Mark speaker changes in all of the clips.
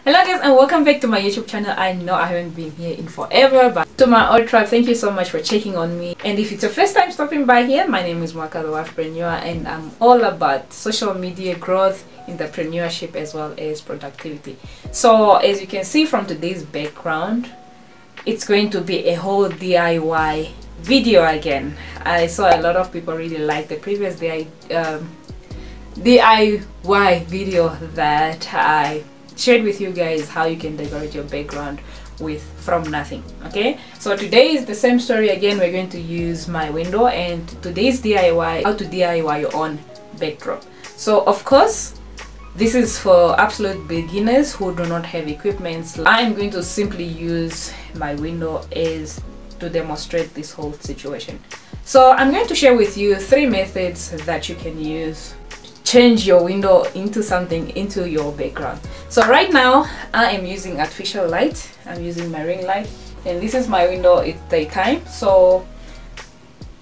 Speaker 1: Hello guys and welcome back to my YouTube channel. I know I haven't been here in forever, but to my old tribe, thank you so much for checking on me. And if it's your first time stopping by here, my name is Mwaka, the Wifeprenuer, and I'm all about social media growth, entrepreneurship, as well as productivity. So as you can see from today's background, it's going to be a whole DIY video again. I saw a lot of people really like the previous DIY video that I shared with you guys, how you can decorate your background with from nothing. Okay, so today is the same story again. We're going to use my window, and today's DIY, how to DIY your own backdrop. So of course this is for absolute beginners who do not have equipment. I'm going to simply use my window as to demonstrate this whole situation. So I'm going to share with you 3 methods that you can use change your window into something, into your background. So right now I am using artificial light. I'm using my ring light, and this is my window. It's daytime, so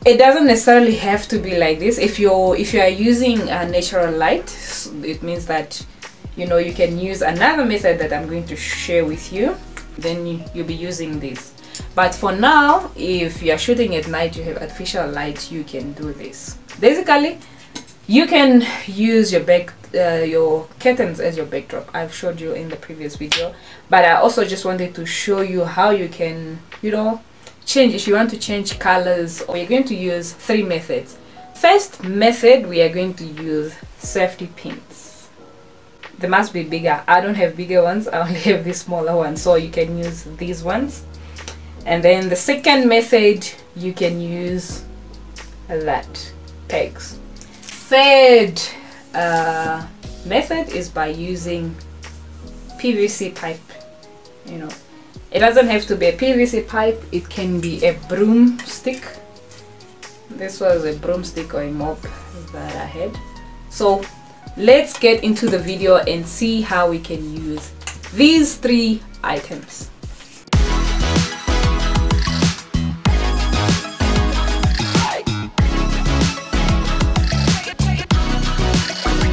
Speaker 1: it doesn't necessarily have to be like this. If you are using a natural light, it means that you can use another method that I'm going to share with you. Then you'll be using this. But for now, if you are shooting at night, you have artificial light, you can do this. Basically, you can use your curtains as your backdrop. I've showed you in the previous video, but I also just wanted to show you how you can, change. If you want to change colors, we're going to use 3 methods. First method, we are going to use safety pins. They must be bigger. I don't have bigger ones, I only have these smaller ones, so you can use these ones. And then the second method, you can use that, pegs. Third method is by using PVC pipe. It doesn't have to be a PVC pipe, it can be a broomstick. This was a broomstick or a mop that I had. So let's get into the video and see how we can use these 3 items.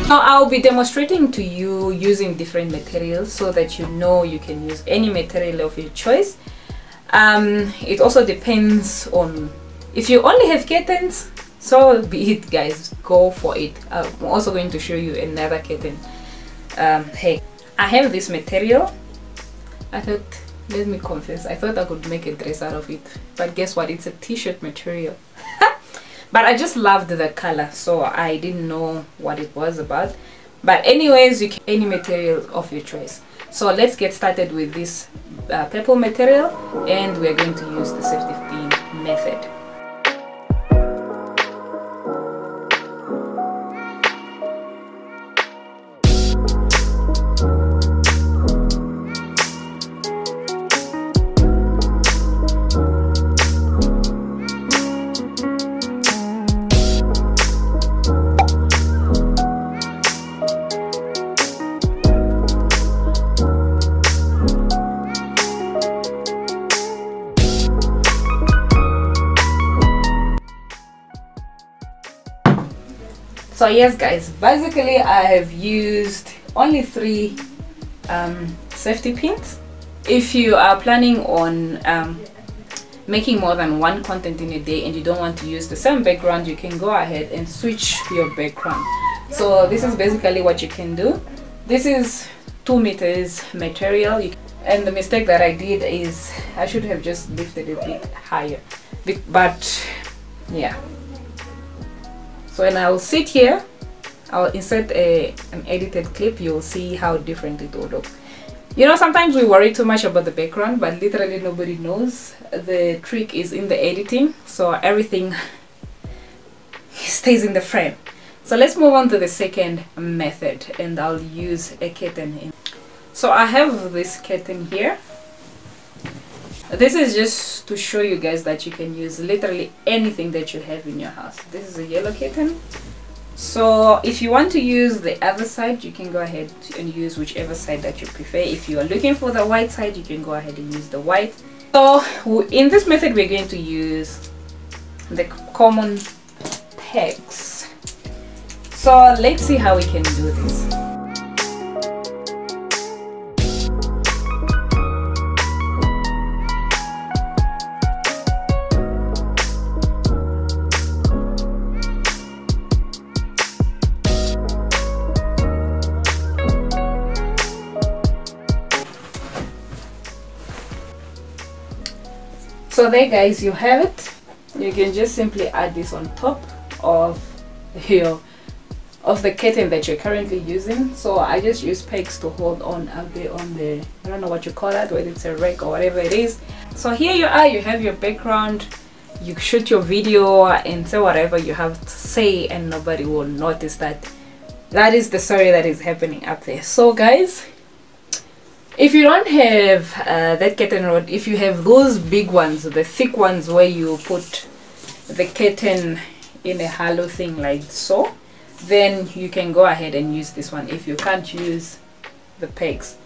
Speaker 1: Now I'll be demonstrating to you using different materials so that you can use any material of your choice. It also depends on if you only have curtains, so be it guys, go for it. I'm also going to show you another curtain. Hey, I have this material. Let me confess, I thought I could make a dress out of it, but guess what, it's a t-shirt material. But I just loved the color, so I didn't know what it was about. But anyways, you can any material of your choice. So let's get started with this purple material, and we're going to use the safety pin method. So yes guys, basically I have used only 3 safety pins. If you are planning on making more than 1 content in a day and you don't want to use the same background, you can go ahead and switch your background. So this is basically what you can do. This is 2 meters material, and the mistake that I did is I should have just lifted it a bit higher, but yeah. So when I will sit here, I'll insert an edited clip. You'll see how different it will look. Sometimes we worry too much about the background, but literally nobody knows. The trick is in the editing, so everything stays in the frame. So let's move on to the second method, and I'll use a curtain. So I have this curtain here. This is just to show you guys that you can use literally anything that you have in your house. This is a yellow curtain. So if you want to use the other side, you can go ahead and use whichever side that you prefer. If you are looking for the white side, you can go ahead and use the white. So in this method, we're going to use the common pegs. So let's see how we can do this. So there guys, you have it. You can just simply add this on top of the curtain that you're currently using. So I just use pegs to hold on up there on the, I don't know what you call that, whether it's a rake or whatever it is. So here you are, you have your background, you shoot your video and say whatever you have to say, and nobody will notice that that is the story that is happening up there. So guys, if you don't have that curtain rod, if you have those big ones, the thick ones where you put the curtain in a hollow thing like so, then you can go ahead and use this one if you can't use the pegs.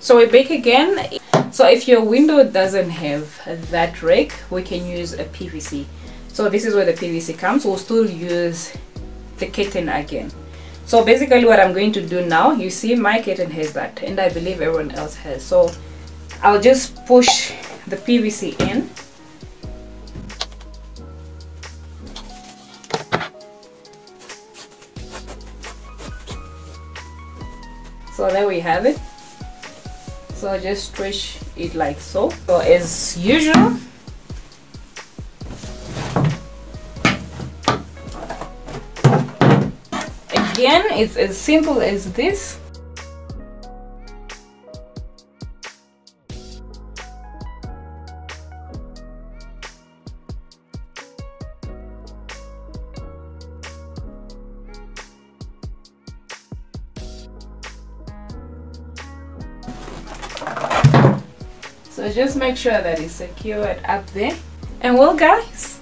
Speaker 1: So we bake again. So if your window doesn't have that rake, we can use a PVC. So this is where the PVC comes. We'll still use the curtain again. So basically what I'm going to do now, you see my curtain has that, and I believe everyone else has. So I'll just push the PVC in. So there we have it. So just stretch it like so. So as usual, again, it's as simple as this. So just make sure that it's secured up there. And well guys,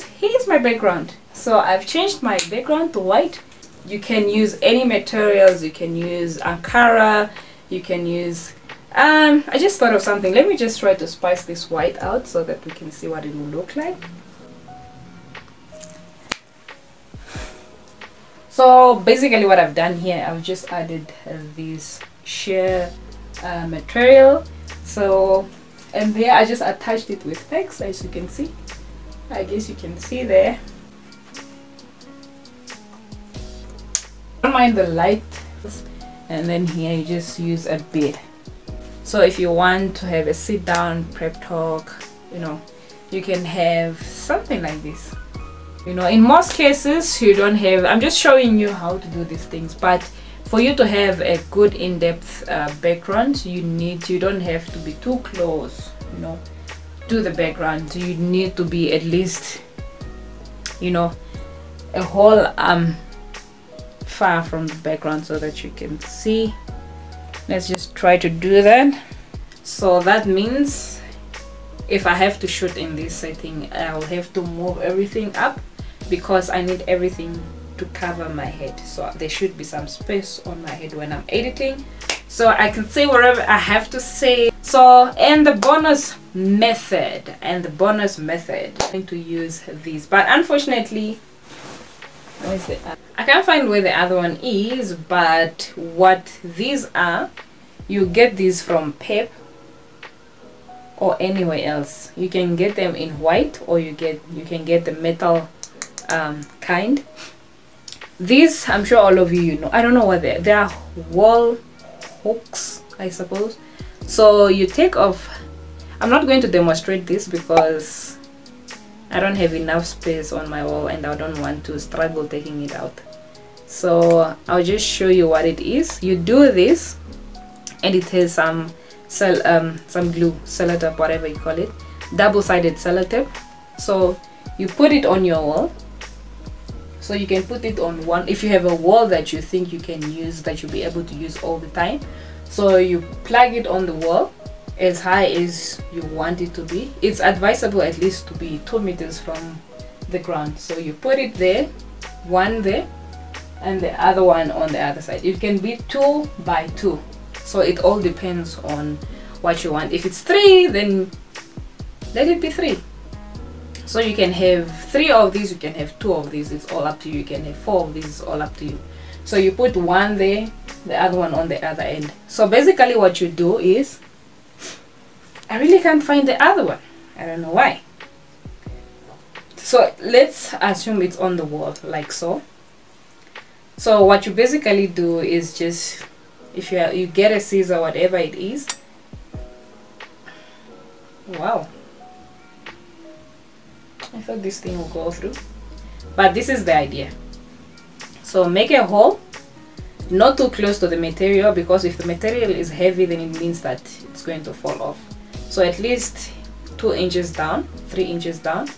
Speaker 1: here's my background. So I've changed my background to white. You can use any materials, you can use Ankara, you can use I just thought of something. Let me just try to spice this white out so that we can see what it will look like. So basically what I've done here, I've just added this sheer material. So, and there I just attached it with pegs, as you can see. I guess you can see there. Don't mind the light. And then here you just use a bead. So if you want to have a sit down prep talk, you know, you can have something like this. You know, in most cases you don't have, I'm just showing you how to do these things, but for you to have a good in-depth background, you don't have to be too close, you know, to the background. You need to be at least, you know, a whole far from the background so that you can see. Let's just try to do that. So that means if I have to shoot in this setting, I'll have to move everything up because I need everything to cover my head. So there should be some space on my head when I'm editing, so I can say whatever I have to say. So and the bonus method, I'm going to use these, but unfortunately, where is it? I can't find where the other one is. But what these are, you get these from Pep or anywhere else. You can get them in white, or you can get the metal kind. These, I'm sure all of you know. I don't know what they are. Wall hooks, I suppose. So you take off. I'm not going to demonstrate this because I don't have enough space on my wall and I don't want to struggle taking it out. So I'll just show you what it is. You do this, and it has some glue, sellotape, whatever you call it, double-sided sellotape. So you put it on your wall. So you can put it on one, if you have a wall that you think you can use, that you'll be able to use all the time. So you plug it on the wall as high as you want it to be. It's advisable at least to be 2 meters from the ground. So you put it there, one there, and the other one on the other side. It can be 2 by 2. So it all depends on what you want. If it's 3, then let it be 3. So you can have 3 of these, you can have 2 of these, it's all up to you. You can have 4 of these, it's all up to you. So you put one there, the other one on the other end. So basically what you do is, I really can't find the other one. I don't know why. So let's assume it's on the wall like so. So what you basically do is just, if you get a scissor, whatever it is, Wow, I thought this thing will go through, but this is the idea. So make a hole, not too close to the material, because if the material is heavy then it means that it's going to fall off. So at least 2 inches down, 3 inches down.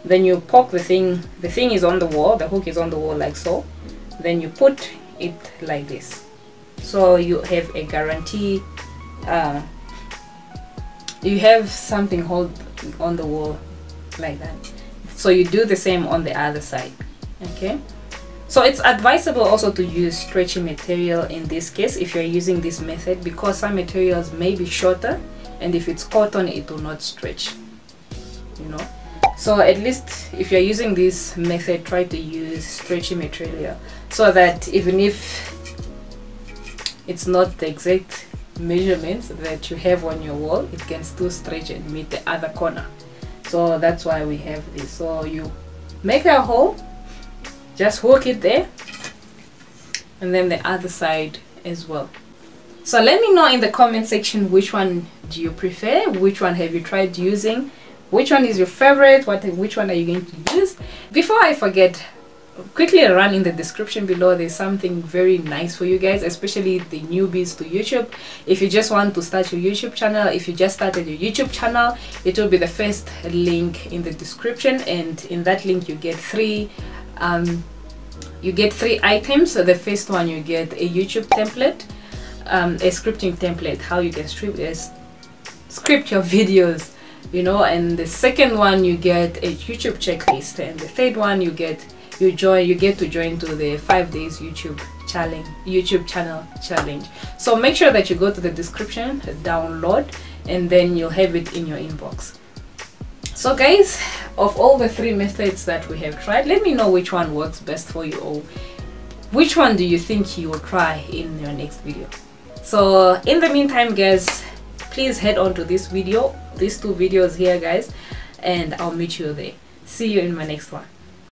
Speaker 1: Then you poke the thing is on the wall, the hook is on the wall like so. Then you put it like this, so you have a guarantee, you have something hold on the wall like that. So you do the same on the other side. Okay, so it's advisable also to use stretchy material in this case if you're using this method, because some materials may be shorter, and if it's cotton it will not stretch, you know. So at least if you're using this method, try to use stretchy material, so that even if it's not the exact measurements that you have on your wall, it can still stretch and meet the other corner. So that's why we have this. So you make a hole, just hook it there, and then the other side as well. So let me know in the comment section, which one do you prefer, which one have you tried using, which one is your favorite, which one are you going to use. Before I forget, quickly run in the description below, there's something very nice for you guys, especially the newbies to YouTube. If you just want to start your YouTube channel, if you just started your YouTube channel, it will be the first link in the description, and in that link you get three items. So the first one, you get a YouTube template, a scripting template, how you can script your videos, you know. And the second one, you get a YouTube checklist, and the third one, you get to join to the 5 days YouTube channel challenge. So make sure that you go to the description, download, and then you'll have it in your inbox. So guys, of all the 3 methods that we have tried, let me know which one works best for you, or which one do you think you will try in your next video. So in the meantime guys, please head on to this video, these 2 videos here guys, and I'll meet you there. See you in my next one.